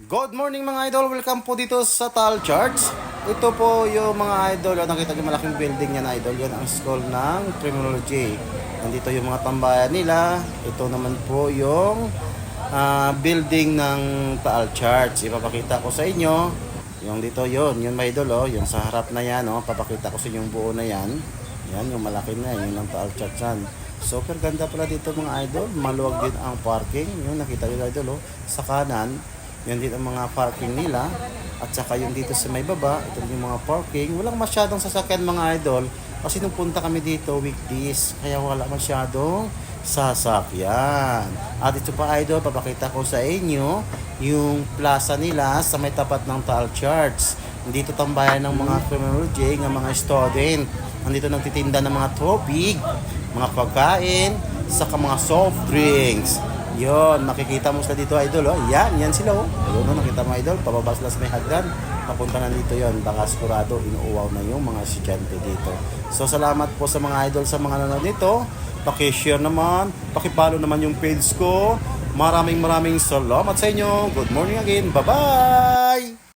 Good morning mga idol, welcome po dito sa Tal Charts. Ito po yung mga idol, nakita niyo malaking building yan idol, yan ang school ng criminology. Nandito yung mga tambayan nila. Ito naman po yung building ng Tal Charts. Ipapakita ko sa inyo. Yung dito yun mga idol, yung sa harap na yan, papakita ko sa inyo yung buo na yan. Yan yung malaki na, yun ang Tal Charts yan. Super ganda pala dito mga idol, maluwag din ang parking. Yung nakita niyo idol, sa kanan. Yan din ang mga parking nila. At saka yung dito sa may baba, ito yung mga parking. Walang masyadong sasakyan mga idol. Kasi nung punta kami dito, weekdays. Kaya wala masyadong sasakyan. At ito pa idol, papakita ko sa inyo yung plaza nila sa may tapat ng Tal Charts. Dito tambayan ng mga criminology, ng mga student. Nandito nagtitinda ng mga tubig, mga pagkain, saka mga soft drinks. Yon, makikita mo sila dito idol, yan sila Ayun, nakita mo idol, pababa sila sa may hagdan. Papunta na dito yon, baka sigurado inuuwaw na yung mga estudyante dito. So salamat po sa mga idol sa mga nanonood nito. Paki-share naman, paki-follow naman yung page ko. Maraming salamat sa inyo. Good morning again. Bye-bye.